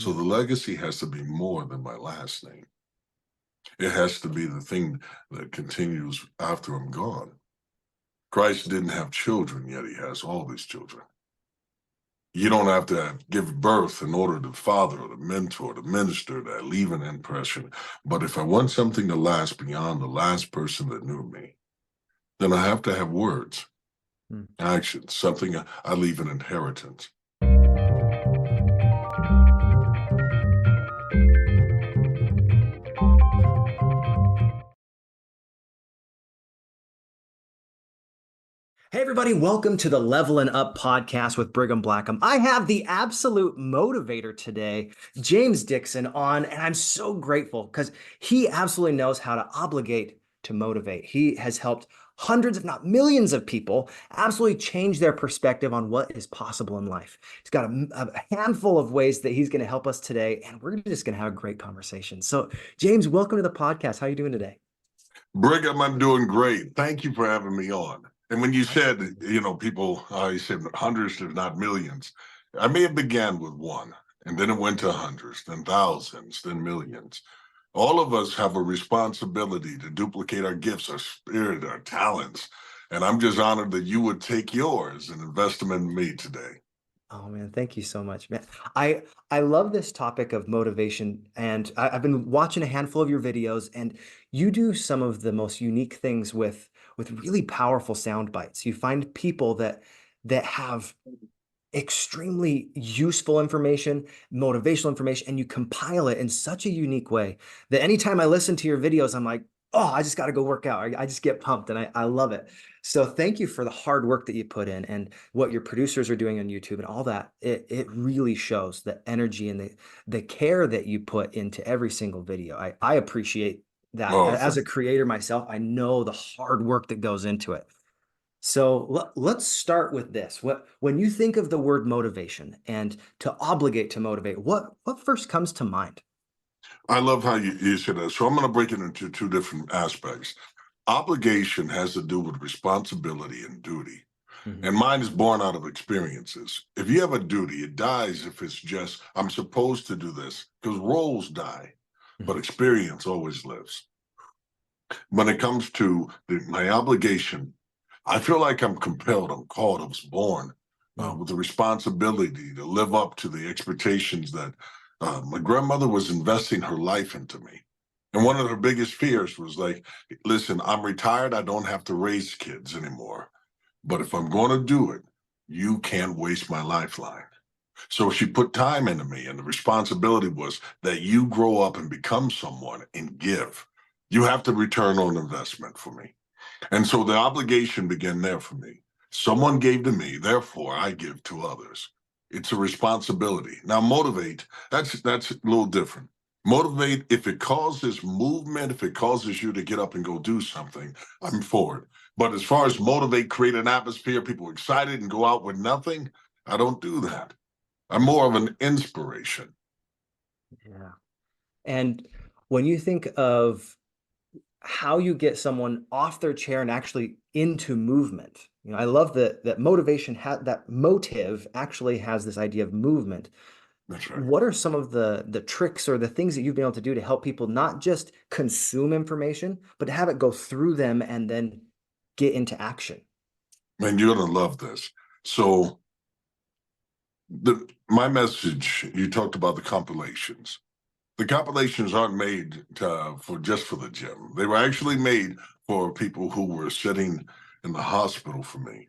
So the legacy has to be more than my last name. It has to be the thing that continues after I'm gone. Christ didn't have children, yet he has all these children. You don't have to give birth in order to father or to mentor, to minister, to leave an impression. But if I want something to last beyond the last person that knew me, then I have to have words, actions, something I leave an inheritance. Hey everybody, welcome to the Levelin Up podcast with Brigham Blackham. I have the absolute motivator today, James Dixon, on, and I'm so grateful because he absolutely knows how to obligate to motivate. He has helped hundreds, if not millions of people absolutely change their perspective on what is possible in life. He's got a handful of ways that he's going to help us today, and we're just going to have a great conversation. So, James, welcome to the podcast. How are you doing today? Brigham, I'm doing great. Thank you for having me on. And when you said, people, you said hundreds, if not millions, I may have began with one, and then it went to hundreds, then thousands, then millions. All of us have a responsibility to duplicate our gifts, our spirit, our talents. And I'm just honored that you would take yours and invest them in me today. Oh man, thank you so much, man. I love this topic of motivation, and I've been watching a handful of your videos, and you do some of the most unique things with really powerful sound bites. You find people that have extremely useful information, motivational information, and you compile it in such a unique way that anytime I listen to your videos, I'm like, oh, I just got to go work out. I just get pumped, and I love it. So thank you for the hard work that you put in and what your producers are doing on YouTube and all that. It really shows the energy and the care that you put into every single video. I appreciate that. Oh, As a creator myself, I know the hard work that goes into it. So let's start with this. When you think of the word motivation and to obligate to motivate, what first comes to mind? I love how you said that. So I'm going to break it into two different aspects. Obligation has to do with responsibility and duty. Mhm. And mine is born out of experiences. If you have a duty, it dies if it's just, I'm supposed to do this, because roles die, but Mhm. experience always lives. When it comes to my obligation, I feel like I'm compelled, I'm called, I was born with the responsibility to live up to the expectations that my grandmother was investing her life into me. And one of her biggest fears was like, listen, I'm retired, I don't have to raise kids anymore. But if I'm going to do it, you can't waste my lifeline. So she put time into me, and the responsibility was that you grow up and become someone and give. You have to return on investment for me. And so the obligation began there for me. Someone gave to me, therefore I give to others. It's a responsibility. Now, motivate, that's a little different. Motivate, if it causes movement, if it causes you to get up and go do something, I'm for it. But as far as motivate, create an atmosphere, people excited and go out with nothing, I don't do that. I'm more of an inspiration. Yeah. And when you think of how you get someone off their chair and actually into movement, I love that motivation that motive actually has this idea of movement. That's right. What are some of the tricks or the things that you've been able to do to help people not just consume information, but to have it go through them and then get into action? And you're going to love this. So my message, you talked about the compilations. The compilations aren't made for just for the gym. They were actually made for people who were sitting in the hospital for me.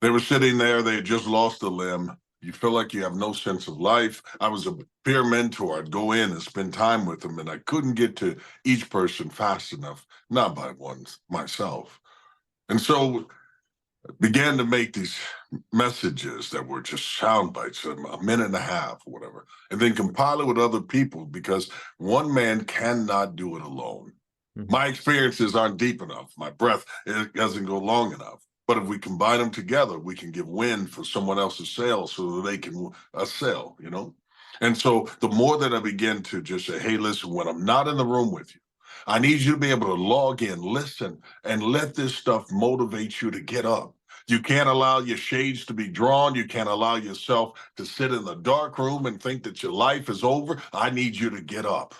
They were sitting there, they had just lost a limb. You feel like you have no sense of life. I was a peer mentor. I'd go in and spend time with them, and I couldn't get to each person fast enough, not by one myself. And so began to make these messages that were just sound bites, a minute and a half or whatever, and then compile it with other people, because one man cannot do it alone. Mhm. My experiences aren't deep enough. My breath doesn't go long enough. But if we combine them together, we can give wind for someone else's sail so that they can sail, And so the more that I begin to just say, hey, listen, when I'm not in the room with you, I need you to be able to log in, listen, and let this stuff motivate you to get up. You can't allow your shades to be drawn. You can't allow yourself to sit in the dark room and think that your life is over. I need you to get up.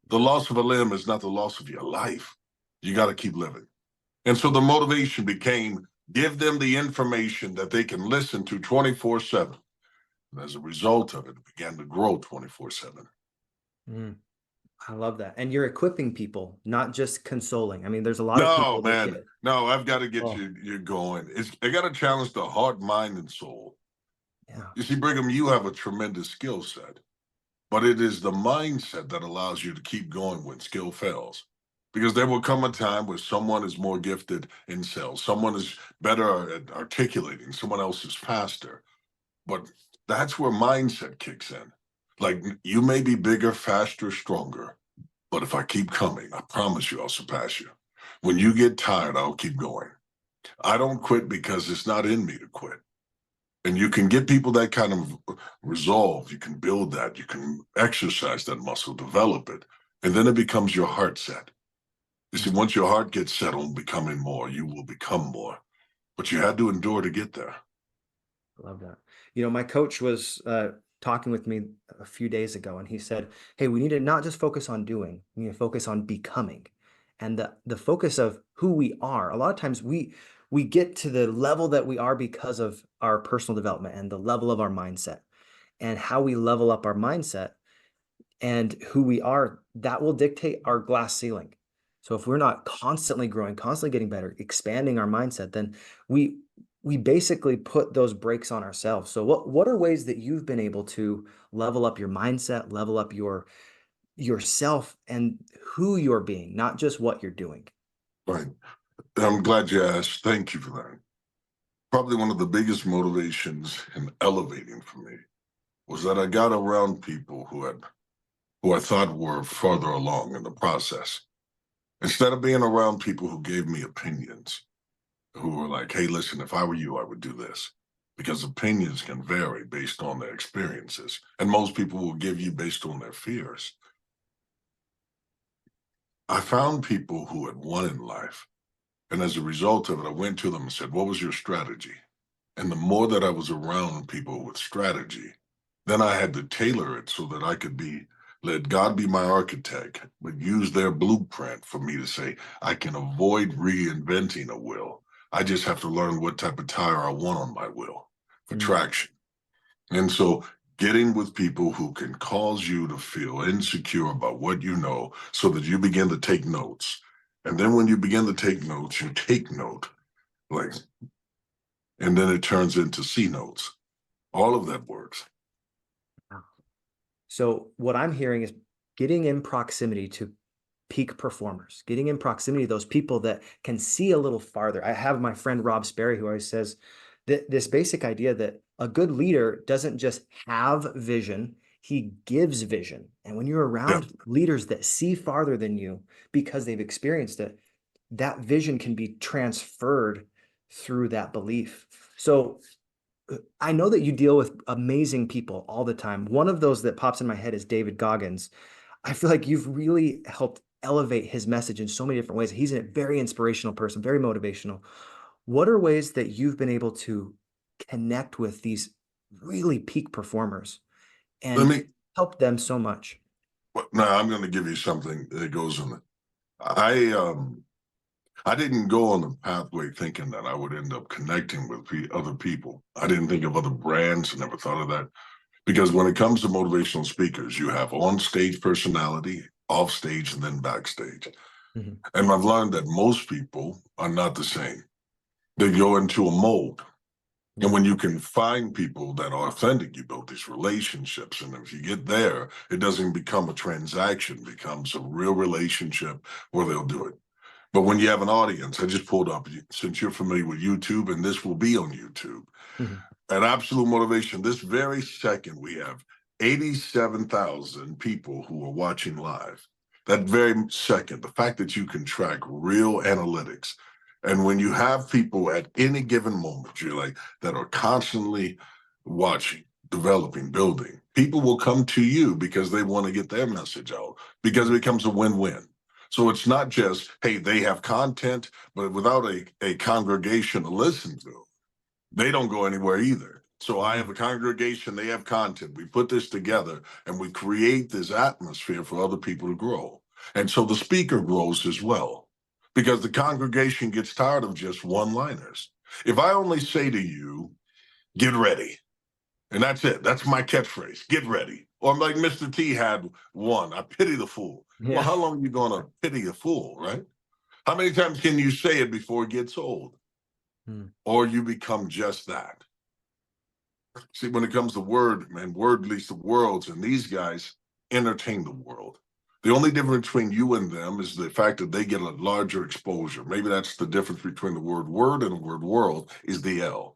The loss of a limb is not the loss of your life. You got to keep living. And so the motivation became give them the information that they can listen to 24/7. And as a result of it, it began to grow 24/7. Mm, I love that. And you're equipping people, not just consoling. I mean, there's a lot of No, people that man. get, No, I've got to get oh, you going. I got to challenge the heart, mind, and soul. yeah. You see, Brigham, you have a tremendous skill set, but it is the mindset that allows you to keep going when skill fails. Because there will come a time where someone is more gifted in sales, someone is better at articulating, someone else is faster. But that's where mindset kicks in. Like you may be bigger, faster, stronger, but if I keep coming, I promise you I'll surpass you. When you get tired, I'll keep going. I don't quit because it's not in me to quit. And you can get people that kind of resolve. You can build that. You can exercise that muscle, develop it. And then it becomes your heart set. You see, Mm, once your heart gets set on becoming more, you will become more. But you had to endure to get there. I love that. You know, my coach was talking with me a few days ago, and he said, "Hey, we need to not just focus on doing; we need to focus on becoming." And the focus of who we are. A lot of times, we get to the level that we are because of our personal development and the level of our mindset, and how we level up our mindset and who we are, that will dictate our glass ceiling. So if we're not constantly growing, constantly getting better, expanding our mindset, then we we basically put those brakes on ourselves. So what are ways that you've been able to level up your mindset, level up yourself and who you're being, not just what you're doing? Right. I'm glad you asked. Thank you for that. Probably one of the biggest motivations in elevating for me was that I got around people who I thought were farther along in the process. Instead of being around people who gave me opinions, who were like, hey, listen, if I were you, I would do this. Because opinions can vary based on their experiences. And most people will give you based on their fears. I found people who had won in life. And as a result of it, I went to them and said, what was your strategy? And the more that I was around people with strategy, then I had to tailor it so that I could let God be my architect, but use their blueprint for me to say, I can avoid reinventing a wheel. I just have to learn what type of tire I want on my wheel for Mm, traction. And so getting with people who can cause you to feel insecure about what you know so that you begin to take notes. And then when you begin to take notes, you take note, like, and then it turns into C notes. All of that works. wow. So what I'm hearing is getting in proximity to peak performers, getting in proximity to those people that can see a little farther. I have my friend Rob Sperry who always says that this basic idea that a good leader doesn't just have vision, he gives vision. And when you're Yeah. around leaders that see farther than you because they've experienced it, that vision can be transferred through that belief. So I know that you deal with amazing people all the time. One of those that pops in my head is David Goggins. I feel like you've really helped elevate his message in so many different ways. He's a very inspirational person, very motivational. What are ways that you've been able to connect with these really peak performers Let and me, help them so much? now I'm going to give you something that goes in it. I, um, I didn't go on the pathway thinking that I would end up connecting with other people. I didn't think of other brands. I never thought of that. Because when it comes to motivational speakers, you have on stage personality, off stage, and then backstage. Mhm. And I've learned that most people are not the same. They go into a mold. And Mm, when you can find people that are authentic, you build these relationships. And if you get there, it doesn't become a transaction, it becomes a real relationship where they'll do it. But when you have an audience, I just pulled up, since you're familiar with YouTube, and this will be on YouTube, mhm. at Absolute Motivation, this very second, we have 87,000 people who are watching live. That very second, the fact that you can track real analytics. And when you have people at any given moment, you're like, that are constantly watching, developing, building, people will come to you because they want to get their message out because it becomes a win-win. So it's not just, hey, they have content, but without a congregation to listen to, they don't go anywhere either. So I have a congregation, they have content. We put this together and we create this atmosphere for other people to grow. And so the speaker grows as well, because the congregation gets tired of just one-liners. If I only say to you, get ready, and that's it, that's my catchphrase, get ready. Or like Mr. T had one, I pity the fool. Well, Yeah. how long are you going to pity a fool, right? How many times can you say it before it gets old? Or you become just that. See, when it comes to word, man, word leads to worlds, and these guys entertain the world. The only difference between you and them is the fact that they get a larger exposure. Maybe that's the difference between the word word and the word world, is the L.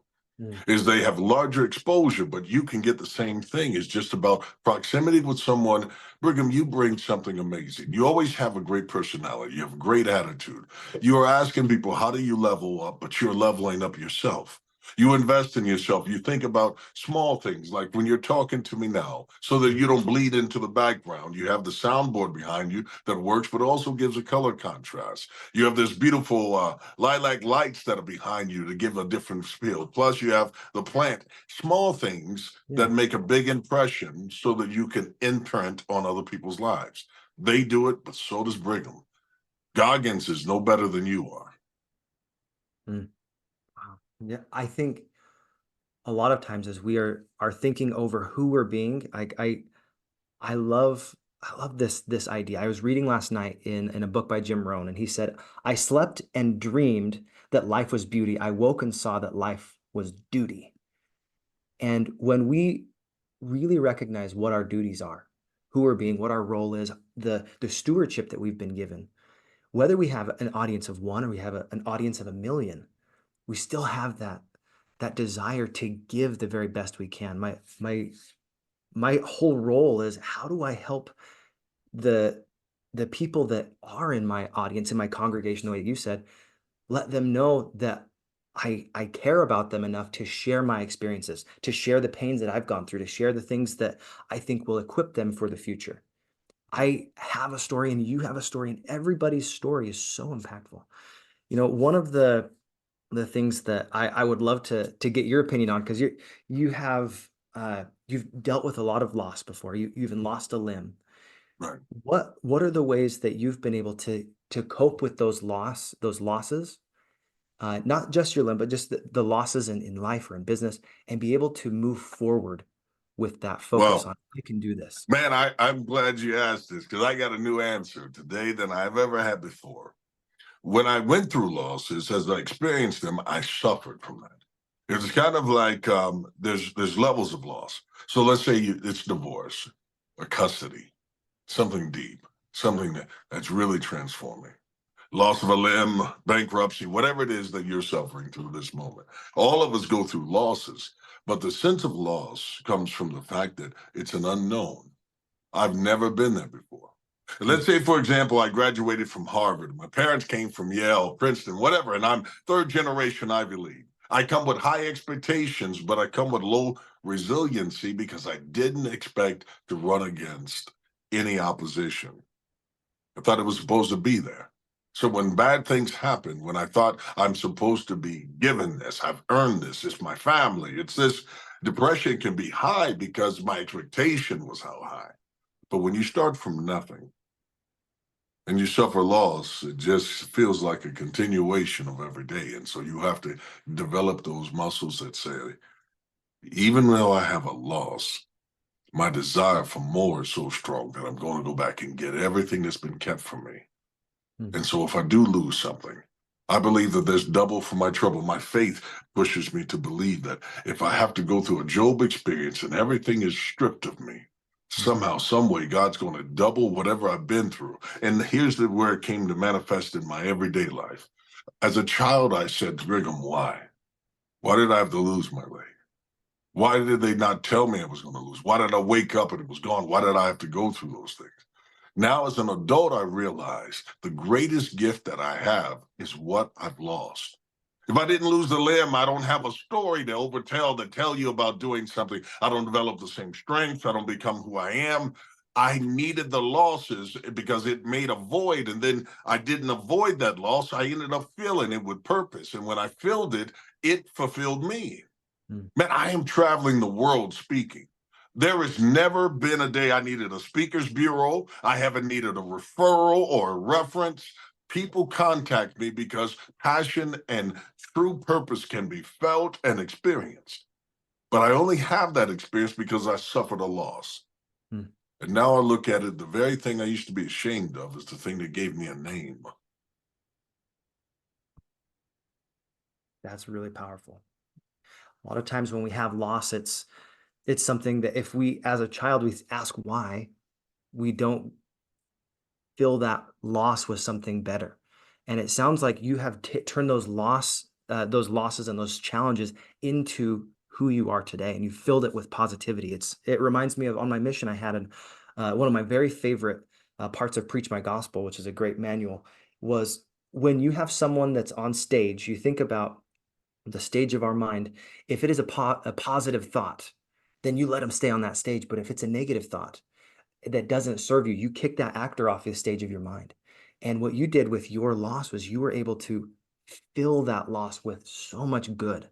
Is they have larger exposure, but you can get the same thing. It's just about proximity with someone. Brigham, you bring something amazing. You always have a great personality. You have a great attitude. You are asking people, how do you level up? But you're leveling up yourself. You invest in yourself. You think about small things like when you're talking to me now, so that you don't bleed into the background. You have the soundboard behind you that works, but also gives a color contrast. You have this beautiful lilac lights that are behind you to give a different feel. Plus, you have the plant. Small things that make a big impression so that you can imprint on other people's lives. They do it, but so does Brigham. Goggins is no better than you are. Wow. Yeah, I think a lot of times as we are thinking over who we're being, I love this idea. I was reading last night in a book by Jim Rohn, and he said, "I slept and dreamed that life was beauty. I woke and saw that life was duty." And when we really recognize what our duties are, who we're being, what our role is, the stewardship that we've been given, whether we have an audience of one or we have an audience of a million, we still have that desire to give the very best we can. My whole role is, how do I help the people that are in my audience, in my congregation, the way you said, let them know that I care about them enough to share my experiences, to share the pains that I've gone through, to share the things that I think will equip them for the future. I have a story and you have a story, and everybody's story is so impactful. One of the things that I would love to get your opinion on, because you have you've dealt with a lot of loss before. You even lost a limb. Right. What are the ways that you've been able to cope with those losses? Not just your limb, but just the losses in life or in business, and be able to move forward with that focus Well, on, I can do this. man, I'm glad you asked this, because I got a new answer today than I've ever had before. When I went through losses, as I experienced them, I suffered from that. It's kind of like there's levels of loss. So let's say it's divorce or custody, something deep, something that's really transforming. Loss of a limb, bankruptcy, whatever it is that you're suffering through this moment. All of us go through losses, but the sense of loss comes from the fact that it's an unknown. I've never been there before. Let's say, for example, I graduated from Harvard. My parents came from Yale, Princeton, whatever, and I'm third generation Ivy League. I come with high expectations, but I come with low resiliency because I didn't expect to run against any opposition. I thought it was supposed to be there. So when bad things happen, when I thought I'm supposed to be given this, I've earned this, it's my family, it's this, depression can be high because my expectation was how high. But when you start from nothing and you suffer loss, it just feels like a continuation of every day. And so you have to develop those muscles that say, even though I have a loss, my desire for more is so strong that I'm going to go back and get everything that's been kept from me. And so if I do lose something, I believe that there's double for my trouble. My faith pushes me to believe that if I have to go through a Job experience and everything is stripped of me, somehow, some way, God's going to double whatever I've been through. And here's where it came to manifest in my everyday life. As a child, I said to Brigham, why? Why did I have to lose my leg? Why did they not tell me I was going to lose? Why did I wake up and it was gone? Why did I have to go through those things? Now, as an adult, I realize the greatest gift that I have is what I've lost. If I didn't lose the limb, I don't have a story to tell you about doing something. I don't develop the same strength. I don't become who I am. I needed the losses because it made a void, and then I didn't avoid that loss. I ended up filling it with purpose. And when I filled it, it fulfilled me. Mm. Man, I am traveling the world speaking. There has never been a day I needed a speaker's bureau. I haven't needed a referral or a reference. People contact me because passion and true purpose can be felt and experienced. But I only have that experience because I suffered a loss. Mm. And now I look at it, the very thing I used to be ashamed of is the thing that gave me a name. That's really powerful. A lot of times when we have loss, it's something that if we, as a child, we ask why, we don't fill that loss with something better. And it sounds like you have turned those losses and those challenges into who you are today, and you filled it with positivity. It reminds me of on my mission I had one of my very favorite parts of Preach My Gospel, which is a great manual, was when you have someone that's on stage, you think about the stage of our mind. If it is a positive thought, then you let them stay on that stage. But if it's a negative thought that doesn't serve you, you kick that actor off the stage of your mind. And what you did with your loss was you were able to fill that loss with so much good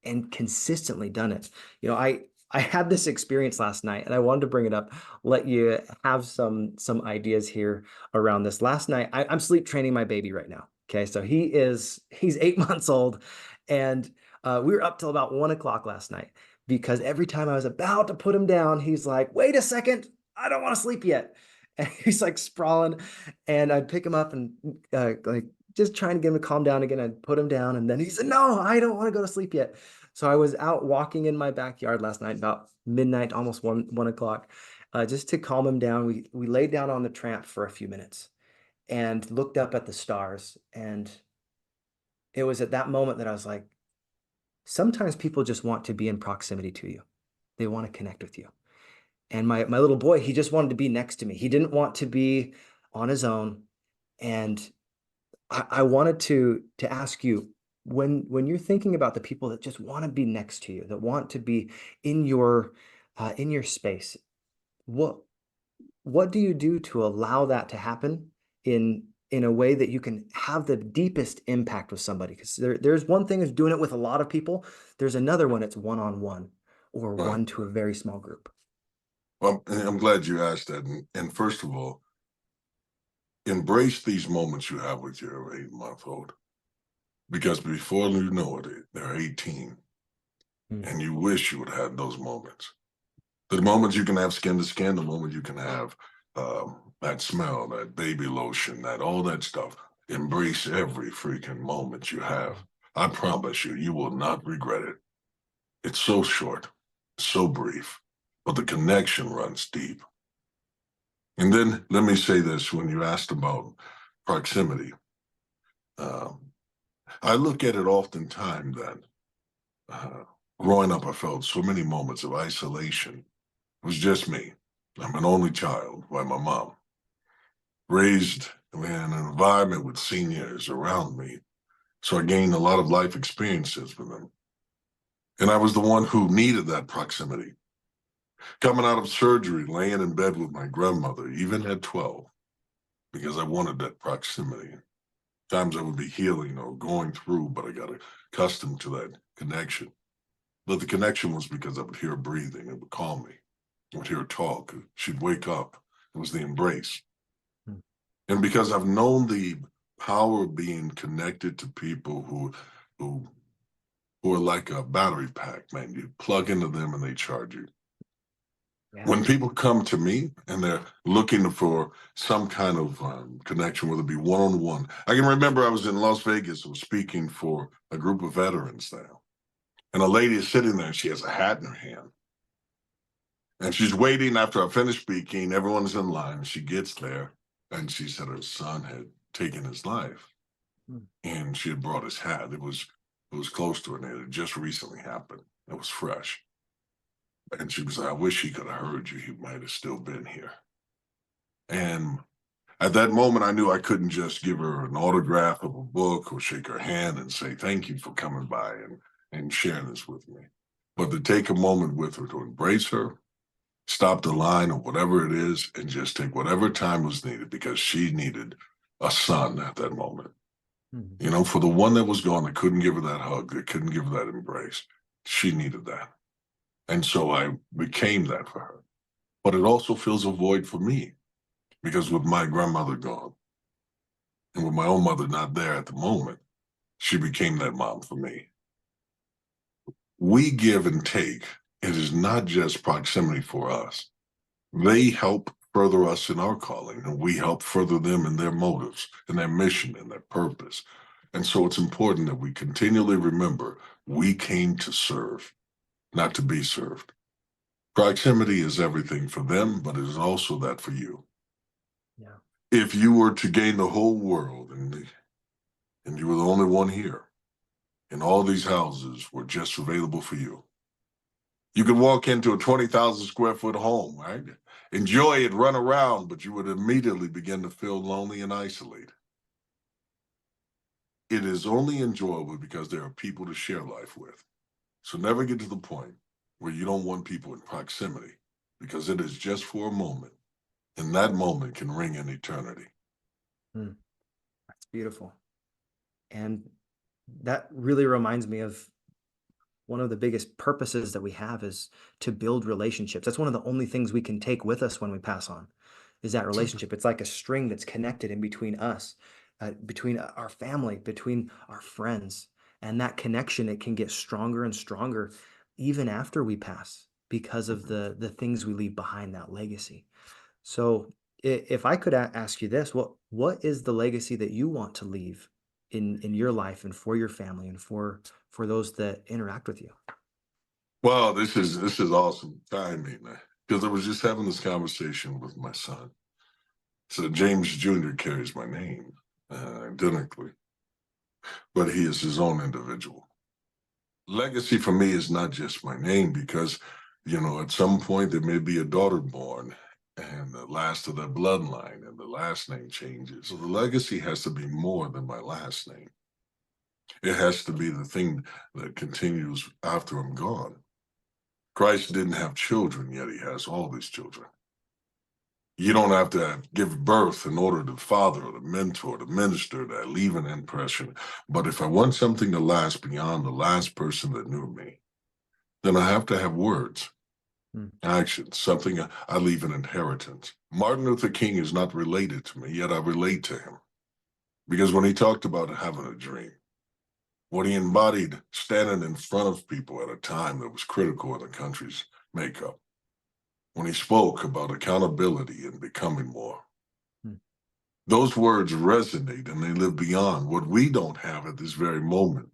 and consistently done it. You know, I had this experience last night and I wanted to bring it up, let you have some ideas here around this. Last night, I'm sleep training my baby right now. Okay, so he's 8 months old, and we were up till about 1 o'clock last night because every time I was about to put him down, he's like, "Wait a second, I don't want to sleep yet," and he's like sprawling, and I'd pick him up and like just trying to get him to calm down again. I'd put him down, and then he said, "No, I don't want to go to sleep yet." So I was out walking in my backyard last night, about midnight, almost 1 o'clock, just to calm him down. We laid down on the tramp for a few minutes and looked up at the stars. And it was at that moment that I was like, sometimes people just want to be in proximity to you. They want to connect with you. And my little boy, he just wanted to be next to me. He didn't want to be on his own. And I wanted to ask you, when you're thinking about the people that just want to be next to you, that want to be in your space, what do you do to allow that to happen in a way that you can have the deepest impact with somebody? Because there's one thing is doing it with a lot of people. There's another one, it's one-on-one or Right. one to a very small group. Well, I'm glad you asked that. And first of all, embrace these moments you have with your 8-month-old, because before you know it, they're 18, Mm. and you wish you would have had those moments. The moments you can have skin to skin, the moment you can have that smell, that baby lotion, that all that stuff. Embrace every freaking moment you have. I promise you, you will not regret it. It's so short, so brief, but the connection runs deep. And then let me say this, when you asked about proximity, um, I look at it oftentimes that uh, growing up, I felt so many moments of isolation. It was just me. I'm an only child by my mom, raised in an environment with seniors around me. So I gained a lot of life experiences with them. And I was the one who needed that proximity. Coming out of surgery, laying in bed with my grandmother, even at 12, because I wanted that proximity. Times I would be healing or going through, but I got accustomed to that connection. But the connection was because I would hear her breathing. It would calm me. I would hear her talk. She'd wake up. It was the embrace. Mm. And because I've known the power of being connected to people who are like a battery pack, man. You plug into them and they charge you. Yeah. When people come to me and they're looking for some kind of connection, whether it be one-on-one. I can remember I was in Las Vegas, I was speaking for a group of veterans there. And a lady is sitting there and she has a hat in her hand. And she's waiting after I finish speaking. Everyone's in line. She gets there and she said her son had taken his life. Mm. And she had brought his hat. It was close to her, and it had just recently happened. It was fresh. And she was like, I wish he could have heard you. He might have still been here. And at that moment, I knew I couldn't just give her an autograph of a book or shake her hand and say, thank you for coming by and sharing this with me. But to take a moment with her, to embrace her, stop the line or whatever it is, and just take whatever time was needed because she needed a son at that moment. Mhm. You know, for the one that was gone, that couldn't give her that hug, that couldn't give her that embrace, she needed that. And so I became that for her. But it also fills a void for me because with my grandmother gone and with my own mother not there at the moment, she became that mom for me. We give and take. It is not just proximity for us. They help further us in our calling, and we help further them in their motives and their mission and their purpose. And so it's important that we continually remember we came to serve, not to be served. Proximity is everything for them, but it is also that for you. Yeah. If you were to gain the whole world and you were the only one here, and all these houses were just available for you, you could walk into a 20,000 square foot home, right? Enjoy it, run around, but you would immediately begin to feel lonely and isolated. It is only enjoyable because there are people to share life with. So never get to the point where you don't want people in proximity because it is just for a moment, and that moment can ring in eternity. Mm, that's beautiful. And that really reminds me of one of the biggest purposes that we have is to build relationships. That's one of the only things we can take with us when we pass on is that relationship. It's like a string that's connected in between us, between our family, between our friends. And that connection, it can get stronger and stronger even after we pass because of the things we leave behind, that legacy. So if I could ask you this, what is the legacy that you want to leave in your life and for your family and for those that interact with you? Well, this is awesome timing because I was just having this conversation with my son. So James Jr. carries my name identically, but he is his own individual. Legacy for me is not just my name because, you know, at some point there may be a daughter born and the last of that bloodline and the last name changes. So the legacy has to be more than my last name. It has to be the thing that continues after I'm gone. Christ didn't have children, yet he has all these children. You don't have to give birth in order to father or to mentor, to minister, to leave an impression. But if I want something to last beyond the last person that knew me, then I have to have words, Mm, actions, something I leave an inheritance. Martin Luther King is not related to me, yet I relate to him. Because when he talked about having a dream, what he embodied standing in front of people at a time that was critical in the country's makeup, when he spoke about accountability and becoming more, mm, those words resonate and they live beyond what we don't have at this very moment.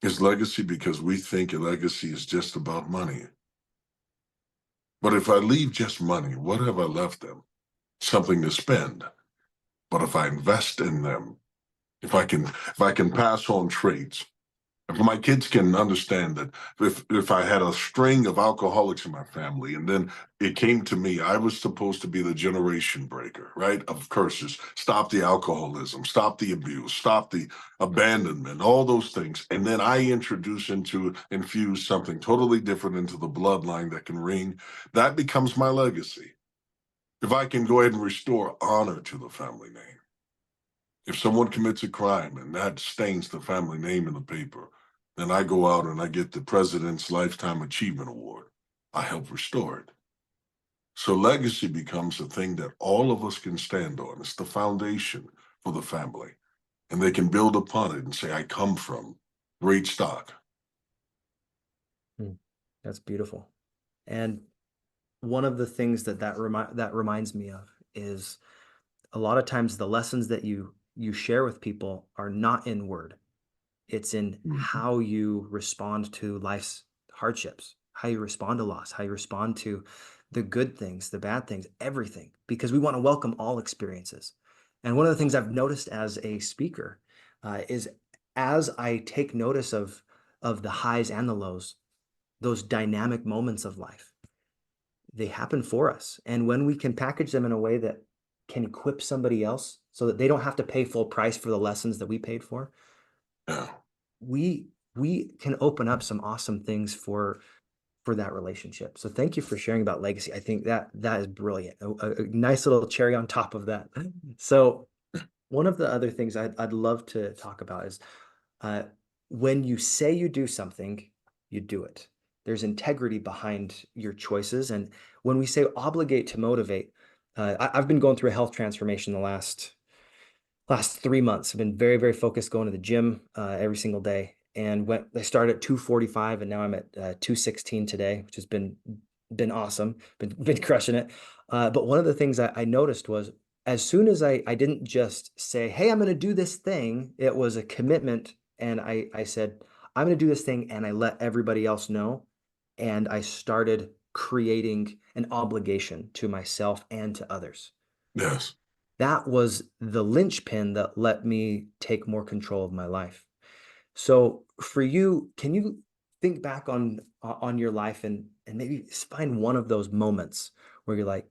Is legacy because we think a legacy is just about money. But if I leave just money, what have I left them? Something to spend. But if I invest in them, if I can pass on traits, if my kids can understand that if I had a string of alcoholics in my family and then it came to me, I was supposed to be the generation breaker, right? Of curses, stop the alcoholism, stop the abuse, stop the abandonment, all those things. And then I infuse something totally different into the bloodline that can ring. That becomes my legacy. If I can go ahead and restore honor to the family name. If someone commits a crime and that stains the family name in the paper, then I go out and I get the President's Lifetime Achievement Award. I help restore it. So legacy becomes a thing that all of us can stand on. It's the foundation for the family. And they can build upon it and say, I come from great stock. mm. That's beautiful. And one of the things that reminds me of is a lot of times the lessons that you share with people are not in word. It's in Mhm. how you respond to life's hardships, how you respond to loss, how you respond to the good things, the bad things, everything, because we want to welcome all experiences. And one of the things I've noticed as a speaker is as I take notice of the highs and the lows, those dynamic moments of life, they happen for us. And when we can package them in a way that can equip somebody else so that they don't have to pay full price for the lessons that we paid for, Yeah. we can open up some awesome things for for that relationship. So thank you for sharing about legacy. I think that is brilliant. A nice little cherry on top of that. So one of the other things I'd love to talk about is uh, when you say you do something, you do it. There's integrity behind your choices. And when we say obligate to motivate, I've been going through a health transformation the last 3 months. I've been very, very focused going to the gym every single day. And I started at 245 and now I'm at 216 today, which has been awesome. Been crushing it. But one of the things I noticed was as soon as I didn't just say, hey, I'm going to do this thing, it was a commitment. And I said, I'm going to do this thing. And I let everybody else know. And I started creating an obligation to myself and to others. Yes. That was the linchpin that let me take more control of my life. So for you, can you think back on your life and maybe find one of those moments where you're like,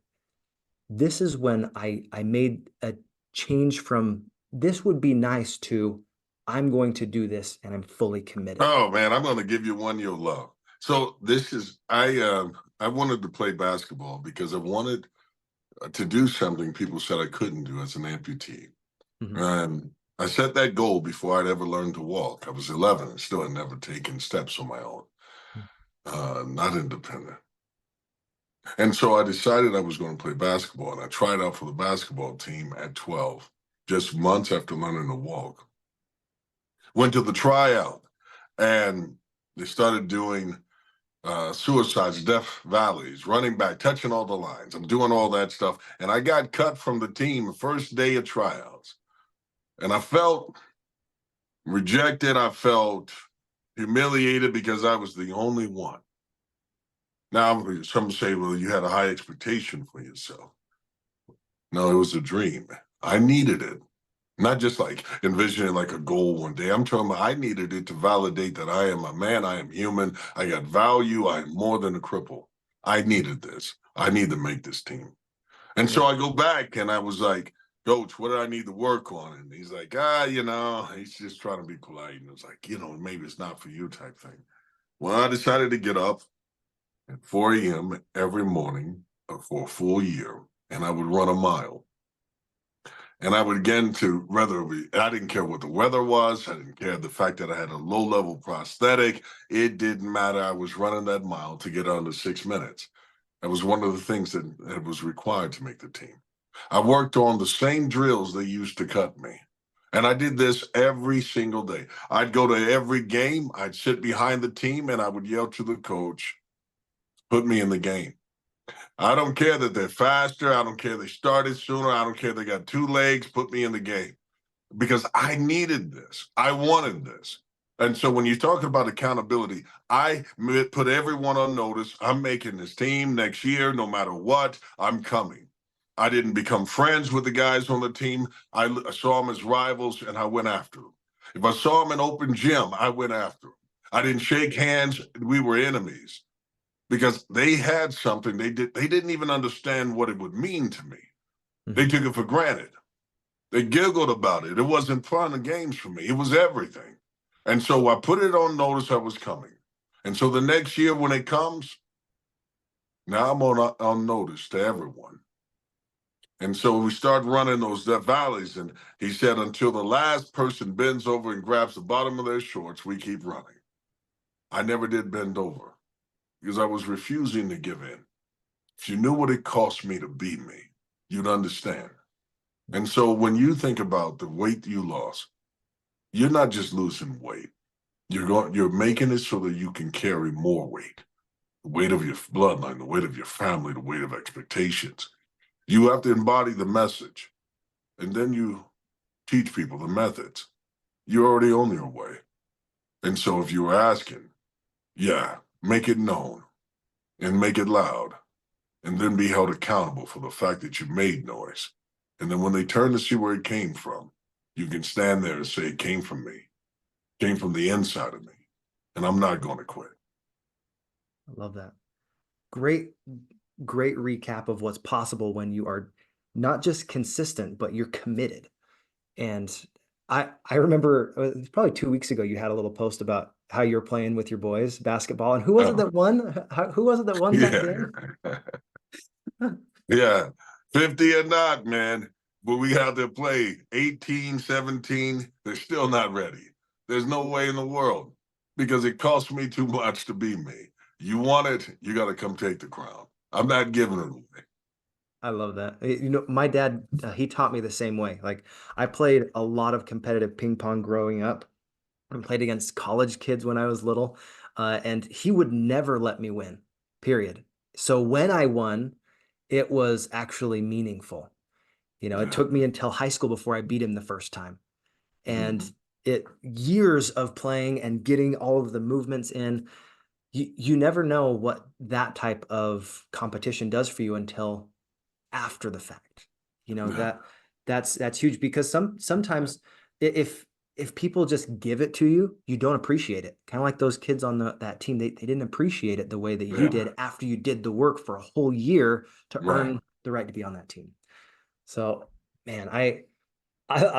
this is when I made a change from this would be nice to I'm going to do this and I'm fully committed. Oh man, I'm going to give you one you'll love. So this is I wanted to play basketball because I wanted to do something people said I couldn't do as an amputee. Mhm. And I set that goal before I'd ever learned to walk. I was 11 and still had never taken steps on my own, not independent. And so I decided I was going to play basketball, and I tried out for the basketball team at 12, just months after learning to walk. Went to the tryout, and they started doing suicides, death valleys, running back, touching all the lines. I'm doing all that stuff. And I got cut from the team the first day of tryouts. And I felt rejected. I felt humiliated because I was the only one. Now, some say, well, you had a high expectation for yourself. No, it was a dream. I needed it. Not just like envisioning like a goal one day. I'm talking about I needed it to validate that I am a man, I am human, I got value, I am more than a cripple. I needed this. I need to make this team. And so Yeah. I go back and I was like, Coach, what do I need to work on? And he's like, he's just trying to be polite. And it was like, maybe it's not for you type thing. Well, I decided to get up at 4 a.m. every morning for a full year, and I would run a mile. And I would get into I didn't care what the weather was. I didn't care the fact that I had a low level prosthetic. It didn't matter. I was running that mile to get under 6 minutes. That was one of the things that was required to make the team. I worked on the same drills they used to cut me. And I did this every single day. I'd go to every game. I'd sit behind the team and I would yell to the coach, put me in the game. I don't care that they're faster. I don't care they started sooner. I don't care they got 2 legs. Put me in the game because I needed this. I wanted this. And so when you're talking about accountability, I put everyone on notice. I'm making this team next year, no matter what, I'm coming. I didn't become friends with the guys on the team. I saw them as rivals and I went after them. If I saw them in open gym, I went after them. I didn't shake hands. We were enemies because they had something they didn't even understand what it would mean to me. They Mhm. took it for granted. They giggled about it. It wasn't fun and games for me. It was everything. And so I put it on notice I was coming. And so the next year when it comes, now I'm on notice to everyone. And so we start running those valleys. And he said, until the last person bends over and grabs the bottom of their shorts, we keep running. I never did bend over because I was refusing to give in. If you knew what it cost me to beat me, you'd understand. And so when you think about the weight you lost, you're not just losing weight. You're making it so that you can carry more weight. The weight of your bloodline, the weight of your family, the weight of expectations. You have to embody the message. And then you teach people the methods. You're already on your way. And so if you were asking, yeah, make it known and make it loud. And then be held accountable for the fact that you made noise. And then when they turn to see where it came from, you can stand there and say, it came from me, came from the inside of me, and I'm not going to quit. I love that. Great, great recap of what's possible when you are not just consistent, but you're committed. And I remember it was probably 2 weeks ago, you had a little post about how you're playing with your boys basketball, and who was it Oh, that won? Who was it that won that yeah. game? Yeah. 50 or not, man. But we have to play 18, 17. They're still not ready. There's no way in the world because it costs me too much to be me. You want it, you got to come take the crown. I'm not giving it away. I love that. My dad, he taught me the same way. Like I played a lot of competitive ping pong growing up and played against college kids when I was little. And he would never let me win, period. So when I won, it was actually meaningful. It Yeah. took me until high school before I beat him the first time. And Mhm. it years of playing and getting all of the movements in, you never know what that type of competition does for you until after the fact. You know, Yeah. that that's huge because sometimes if people just give it to you, you don't appreciate it. Kind of like those kids on that team, they didn't appreciate it the way that you Yeah. did after you did the work for a whole year to Right. earn the right to be on that team. So, man, I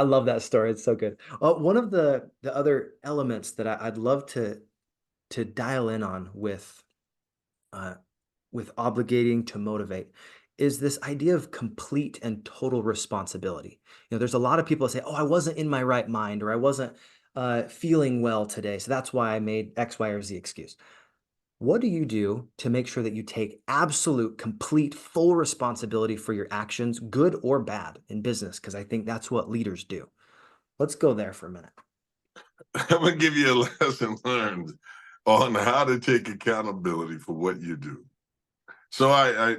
love that story. It's so good. One of the other elements that I'd love to dial in on uh, with obligating to motivate is this idea of complete and total responsibility. There's a lot of people that say, "Oh, I wasn't in my right mind," or "I wasn't feeling well today, so that's why I made X, Y, or Z excuse." What do you do to make sure that you take absolute, complete, full responsibility for your actions, good or bad, in business? Because I think that's what leaders do. Let's go there for a minute. I'm going to give you a lesson learned on how to take accountability for what you do. So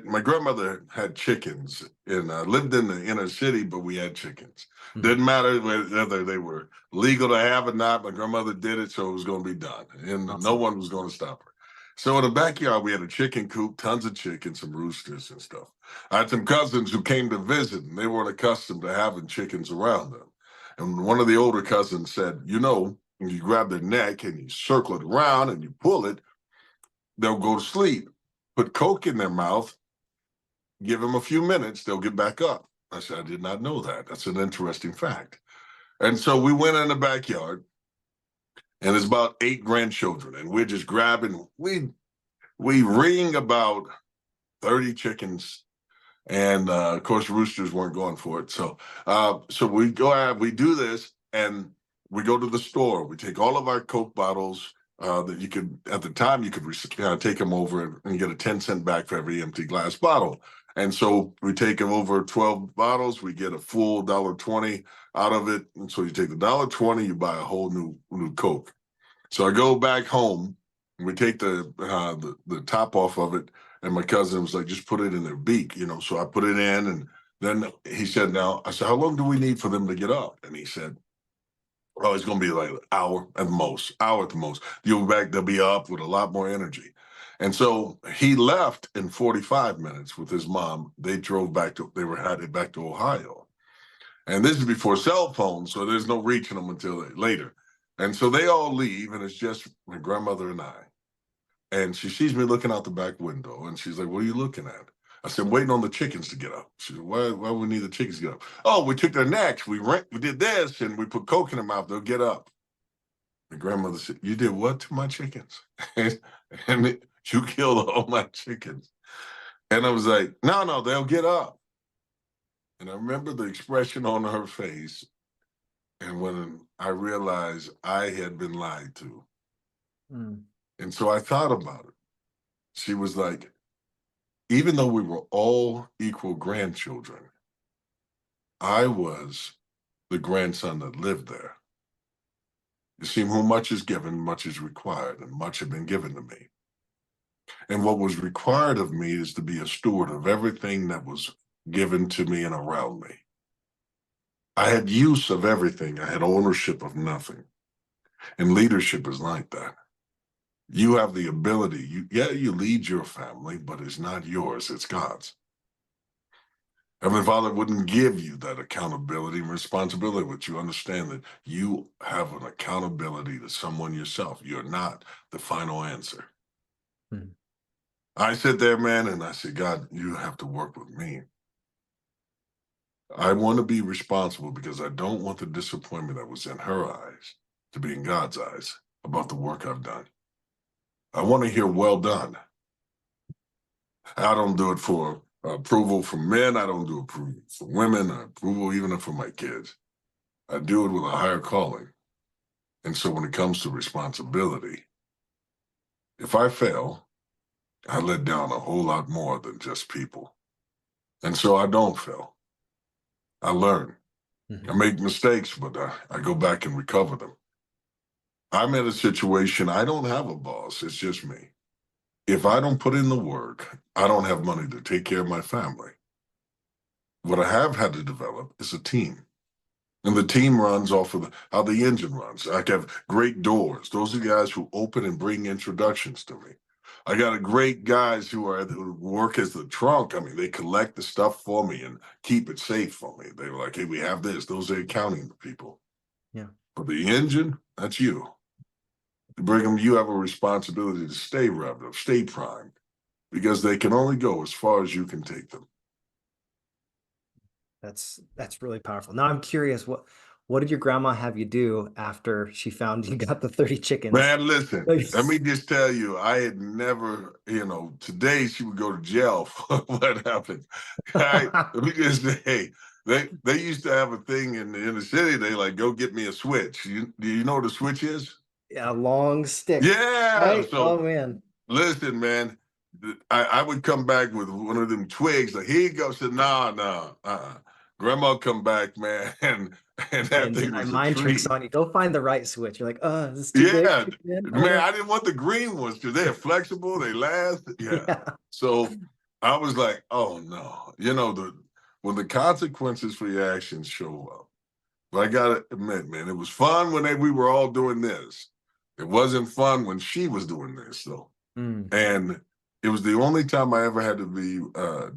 my grandmother had chickens and lived in the inner city, but we had chickens. Mhm. Didn't matter whether they were legal to have or not. My grandmother did it, so it was going to be done, and no Awesome. one was going to stop her. So in the backyard, we had a chicken coop, tons of chickens, some roosters and stuff. I had some cousins who came to visit, and they weren't accustomed to having chickens around them. And one of the older cousins said, when you grab their neck and you circle it around and you pull it, they'll go to sleep. Put Coke in their mouth, give them a few minutes, they'll get back up. I said, I did not know that. That's an interesting fact. And so we went in the backyard, and there's about 8 grandchildren, and we're just grabbing. We ring about 30 chickens, and of course, roosters weren't going for it. So we go out, we do this, and we go to the store. We take all of our Coke bottles that you could, at the time, you could take them over and get a 10-cent back for every empty glass bottle. And so we take them over 12 bottles, we get a full $1.20 out of it. And so you take the $1.20, you buy a whole new Coke. So I go back home, and we take the top off of it, and my cousin was like, just put it in their beak. So I put it in, and then he said, now, I said, how long do we need for them to get up? And he said, oh, it's going to be like an hour at the most, hour at the most. You'll be back, they'll be up with a lot more energy. And so he left in 45 minutes with his mom. They were headed back to Ohio. And this is before cell phones, so there's no reaching them until later. And so they all leave, and it's just my grandmother and I. And she sees me looking out the back window, and she's like, what are you looking at? I said, waiting on the chickens to get up. She said, why would we need the chickens to get up? Oh, we took their necks, we did this, and we put Coke in their mouth, they'll get up. My grandmother said, you did what to my chickens? And you killed all my chickens. And I was like, no, they'll get up. And I remember the expression on her face. And when I realized I had been lied to. Mm. And so I thought about it. She was like, even though we were all equal grandchildren, I was the grandson that lived there. You see, whom much is given, much is required, and much had been given to me. And what was required of me is to be a steward of everything that was given to me and around me. I had use of everything. I had ownership of nothing. And leadership is like that. You have the ability. You lead your family, but it's not yours, it's God's. Heavenly Father wouldn't give you that accountability and responsibility, but you understand that you have an accountability to someone yourself. You're not the final answer. Mm. I sit there, man, and I say, God, you have to work with me. I want to be responsible because I don't want the disappointment that was in her eyes to be in God's eyes about the work I've done. I want to hear, well done. I don't do it for approval from men. I don't do approval for women, approval even for my kids. I do it with a higher calling. And so when it comes to responsibility, if I fail, I let down a whole lot more than just people. And so I don't fail. I learn. I make mistakes, but I go back and recover them. I'm in a situation, I don't have a boss. It's just me. If I don't put in the work, I don't have money to take care of my family. What I have had to develop is a team. And the team runs off of how the engine runs. I have great doors. Those are guys who open and bring introductions to me. I got a great guys who work as the trunk. I mean, they collect the stuff for me and keep it safe for me. They were like, hey, we have this. Those are accounting people. Yeah. But the engine, that's you. Brigham, you have a responsibility to stay revved up, stay primed, because they can only go as far as you can take them. That's really powerful. Now I'm curious, what did your grandma have you do after she found you got the 30 chickens? Man, listen, let me just tell you, I had never, today she would go to jail for what happened. Let me just say, they used to have a thing in the inner city. They like, go get me a switch. Do you know what a switch is? Yeah, long stick. Yeah. Right? So Oh man. listen, man, I would come back with one of them twigs. Like, here you go. Said, nah. Grandma come back, man, and that thing was a Mind tricks treat. on you. Go find the right switch. You're like, oh, this is too big. Yeah, Oh, man, no. I didn't want the green ones because they're flexible, they last. Yeah. Yeah. So I was like, oh no. When the consequences for your actions show up. But I gotta admit, man, it was fun when we were all doing this. It wasn't fun when she was doing this, though. Mm. And it was the only time I ever had to be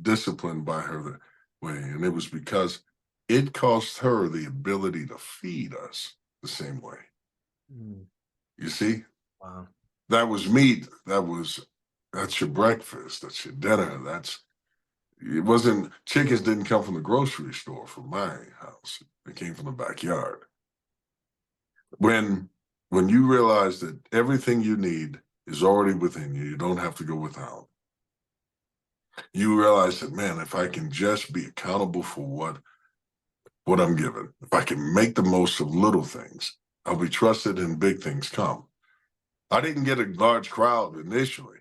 disciplined by her that way. And it was because it cost her the ability to feed us the same way. Mm. You see? Wow. That was meat. That's your breakfast. That's your dinner. It wasn't, chickens didn't come from the grocery store from my house. They came from the backyard. When you realize that everything you need is already within you, you don't have to go without. You realize that, man, if I can just be accountable for what I'm given, if I can make the most of little things, I'll be trusted and big things come. I didn't get a large crowd initially,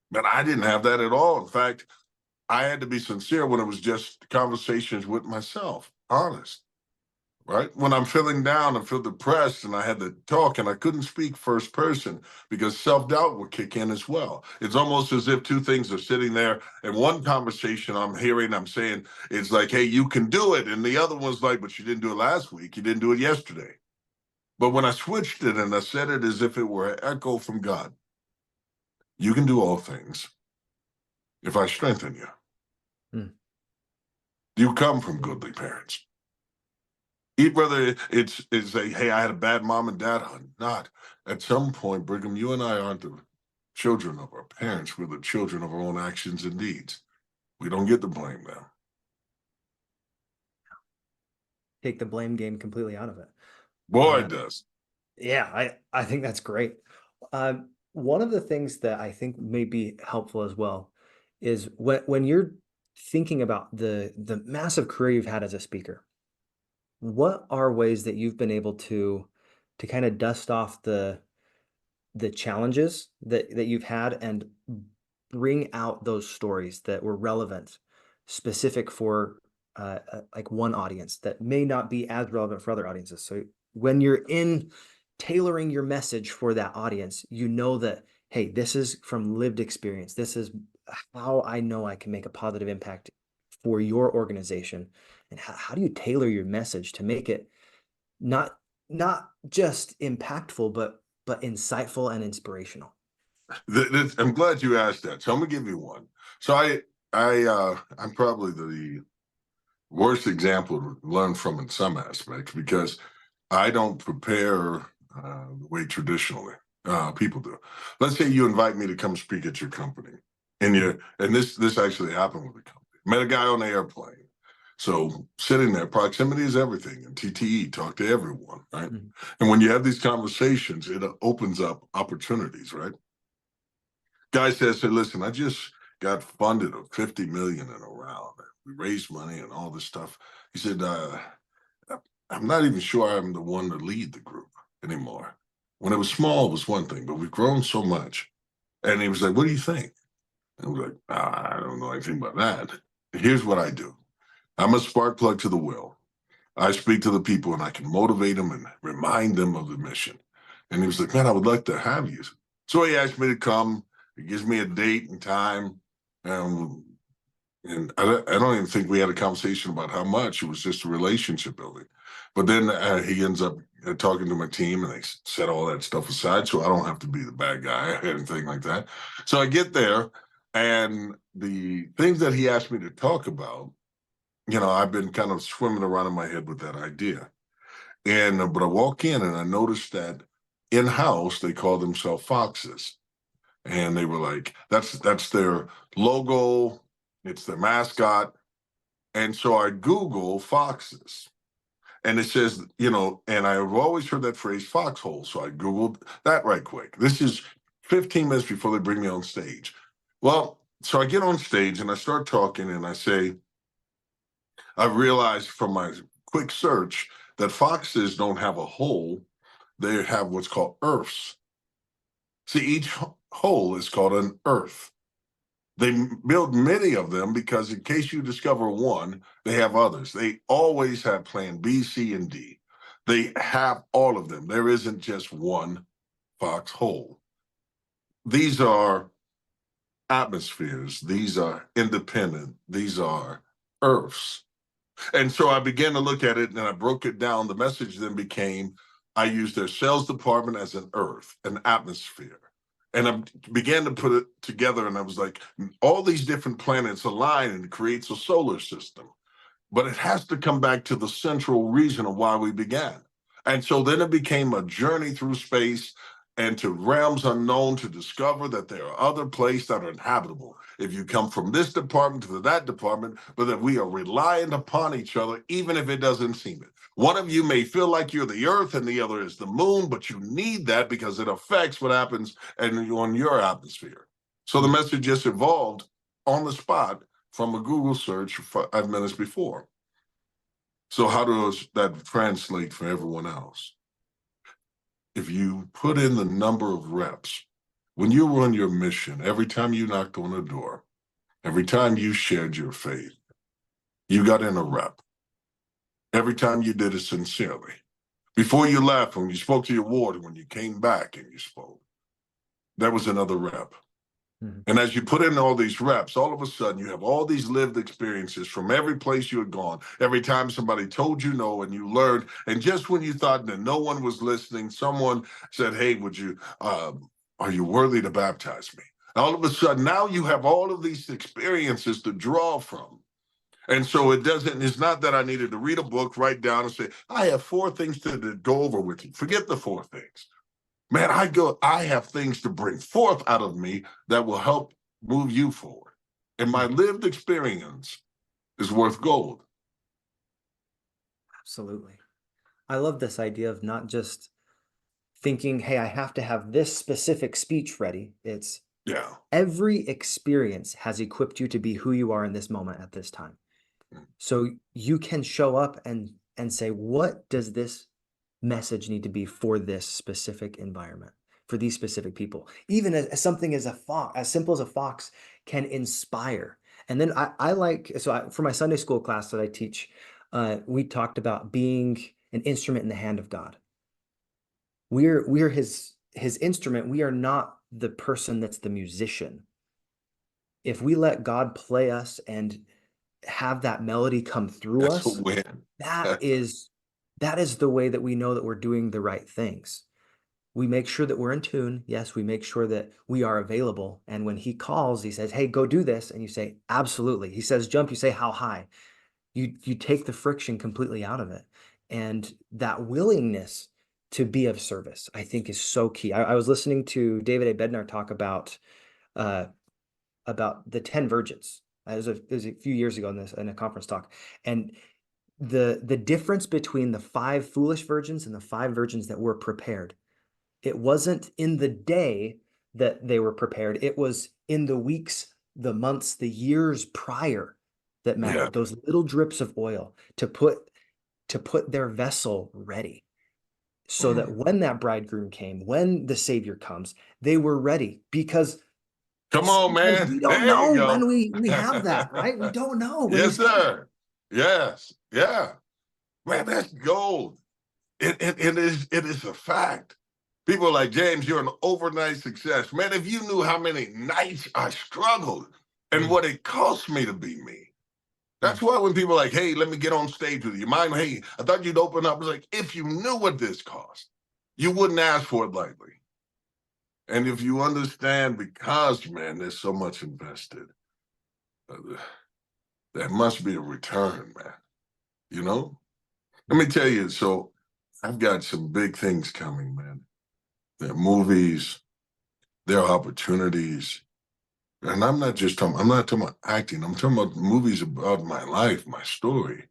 but I didn't have that at all. In fact, I had to be sincere when it was just conversations with myself, honest, right? When I'm feeling down and feel depressed and I had to talk and I couldn't speak first person because self-doubt would kick in as well. It's almost as if two things are sitting there and one conversation I'm saying, it's like, hey, you can do it. And the other one's like, but you didn't do it last week. You didn't do it yesterday. But when I switched it and I said it as if it were an echo from God, you can do all things if I strengthen you. Mm. You come from goodly parents. Whether it's a, hey, I had a bad mom and dad, or not. At some point, Brigham, you and I aren't the children of our parents. We're the children of our own actions and deeds. We don't get to blame them. Take the blame game completely out of it. Boy, it does. Yeah, I think that's great. One of the things that I think may be helpful as well is when you're thinking about the massive career you've had as a speaker, what are ways that you've been able to kind of dust off the challenges that you've had and bring out those stories that were relevant, specific for like one audience that may not be as relevant for other audiences. So when you're in tailoring your message for that audience, you know that, hey, this is from lived experience. This is how I know I can make a positive impact for your organization. And how do you tailor your message to make it not just impactful, but insightful and inspirational? I'm glad you asked that. So I'm gonna give you one. So I'm probably the worst example to learn from in some aspects because I don't prepare the way traditionally people do. Let's say you invite me to come speak at your company, and this actually happened with the company. Met a guy on the airplane, So sitting there, proximity is everything, and TTE, talk to everyone, right? Mhm. And when you have these conversations, it opens up opportunities, right? Guy says, "Hey, listen, I just got funded of 50 million in a round. We raised money and all this stuff." He said, "I'm not even sure I'm the one to lead the group anymore. When it was small, it was one thing, but we've grown so much." And he was like, "What do you think?" And I was like, "I don't know anything about that. Here's what I do. I'm a spark plug to the will. I speak to the people and I can motivate them and remind them of the mission." And he was like, "Man, I would like to have you." So he asked me to come. He gives me a date and time. Um, and I don't even think we had a conversation about how much. It was just a relationship building. But then he ends up talking to my team, and they set all that stuff aside, so I don't have to be the bad guy or anything like that. So I get there, and the things that he asked me to talk about, I've been kind of swimming around in my head with that idea. And but I walk in and I noticed that in house they call themselves foxes, and they were like, that's their logo, it's their mascot. And so I Google foxes, and it says, and I've always heard that phrase foxhole. So I Googled that right quick. This is 15 minutes before they bring me on stage. Well, so I get on stage and I start talking and I say, I realized from my quick search that foxes don't have a hole, they have what's called earths. See, each hole is called an earth. They build many of them because in case you discover one, they have others. They always have plan B, C, and D. They have all of them. There isn't just one foxhole. These are atmospheres. These are independent. These are earths. And so I began to look at it and I broke it down. The message then became I used their sales department as an earth, an atmosphere. And I began to put it together and I was like, all these different planets align and it creates a solar system. But it has to come back to the central reason of why we began. And so then it became a journey through space and to realms unknown to discover that there are other places that are inhabitable. If you come from this department to that department, but that we are reliant upon each other, even if it doesn't seem it. One of you may feel like you're the earth and the other is the moon, but you need that because it affects what happens on your atmosphere. So the message just evolved on the spot from a Google search 5 minutes before. So how does that translate for everyone else? If you put in the number of reps, when you were on your mission, every time you knocked on a door, every time you shared your faith, you got in a rep. Every time you did it sincerely. Before you left, when you spoke to your ward, when you came back and you spoke, that was another rep. Mhm. And as you put in all these reps, all of a sudden you have all these lived experiences from every place you had gone, every time somebody told you no and you learned. And just when you thought that no one was listening, someone said, "Hey, are you worthy to baptize me?" All of a sudden, now you have all of these experiences to draw from. And so it's not that I needed to read a book, write down and say, I have 4 things to go over with you. Forget the 4 things. Man, I have things to bring forth out of me that will help move you forward. And my lived experience is worth gold. Absolutely. I love this idea of not just thinking, hey, I have to have this specific speech ready. It's Yeah. every experience has equipped you to be who you are in this moment at this time. So you can show up and say, what does this message need to be for this specific environment, for these specific people? Even as something as a fox, as simple as a fox can inspire. And then for my Sunday school class that I teach, we talked about being an instrument in the hand of God. We're his instrument. We are not the person that's the musician. If we let God play us and have that melody come through That's a us, win. that is the way that we know that we're doing the right things. We make sure that we're in tune. Yes, we make sure that we are available. And when he calls, he says, "Hey, go do this." And you say, "Absolutely." He says, "Jump," you say, "How high?" You take the friction completely out of it. And that willingness to be of service, I think, is so key. I was listening to David A. Bednar talk uh, about the 10 virgins. It was a few years ago in a conference talk, and the difference between the 5 foolish virgins and the 5 virgins that were prepared, it wasn't in the day that they were prepared. It was in the weeks, the months, the years prior that Yeah. mattered. Those little drips of oil to put their vessel ready, so that Mhm. when that bridegroom came, when the Savior comes, they were ready. Because Come on, sometimes man. we don't There you know go. when we have that, right? We don't know when Yes, he's coming. sir. Yes. Yeah. Man, that's gold. It is a fact. People are like, James, you're an overnight success. Man, if you knew how many nights I struggled and Mm, what it cost me to be me. mm. That's why when people are like, hey, let me get on stage with you. Mind, hey, I thought you'd open up. It's like, if you knew what this cost, you wouldn't ask for it lightly. And if you understand, because, man, there's so much invested, uh, there must be a return, man. You know? Let me tell you, so I've got some big things coming, man. There are movies, there are opportunities. And I'm not talking about acting. I'm talking about movies about my life, my story.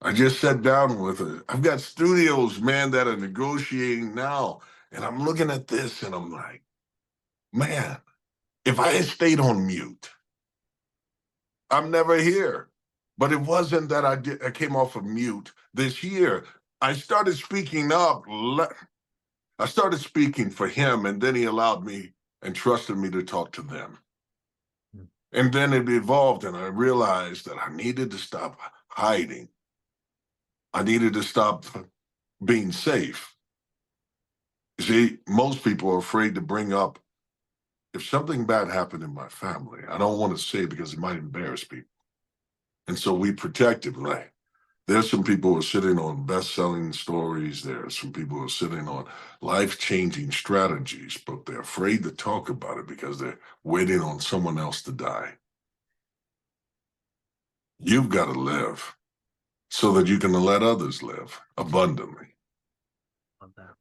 I just sat down with I've got studios, man, that are negotiating now. And I'm looking at this and I'm like, man, if I had stayed on mute, I'm never here. But it wasn't that I came off of mute this year. I started speaking up. I started speaking for him, and then he allowed me and trusted me to talk to them. Mm. And then it evolved, and I realized that I needed to stop hiding. I needed to stop being safe. You see, most people are afraid to bring up if something bad happened in my family. I don't want to say it because it might embarrass people. And so we protect it, right? There's some people who are sitting on best-selling stories. There are some people who are sitting on life-changing strategies, but they're afraid to talk about it because they're waiting on someone else to die. You've got to live so that you can let others live abundantly. Love that.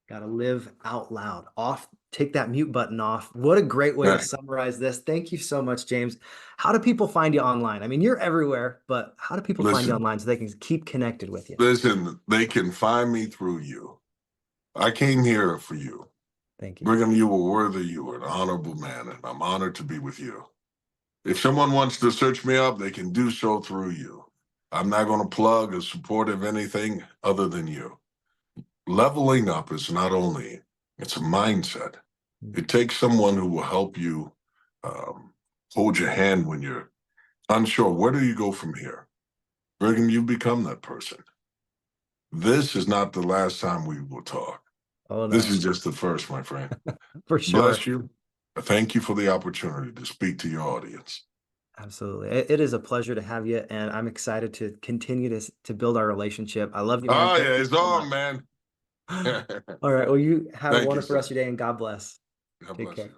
Got to live out loud. Off, take that mute button off. What a great way to Yeah. summarize this. Thank you so much, James. How do people find you online? I mean, you're everywhere, but how do people find you Listen, online so they can keep connected with you? listen, they can find me through you. I came here for you. Thank you. Brigham, you were worthy. You were an honorable man, and I'm honored to be with you. If someone wants to search me up, they can do so through you. I'm not going to plug or support of anything other than you. Leveling up is not only, it's a mindset. Mm. It takes someone who will help you um, hold your hand when you're unsure. Where do you go from here? Brigham, you become that person. This is not the last time we will talk. Oh, This no, is just the first, my friend. for Bless sure. you. Thank you for the opportunity to speak to your audience. Absolutely. It is a pleasure to have you, and I'm excited to continue to build our relationship. I love you, man. Oh, Thank yeah, you it's so on, much. man. All right. Well, you have a Thank you, wonderful sir. rest of your day, and God bless. God Take bless care. you.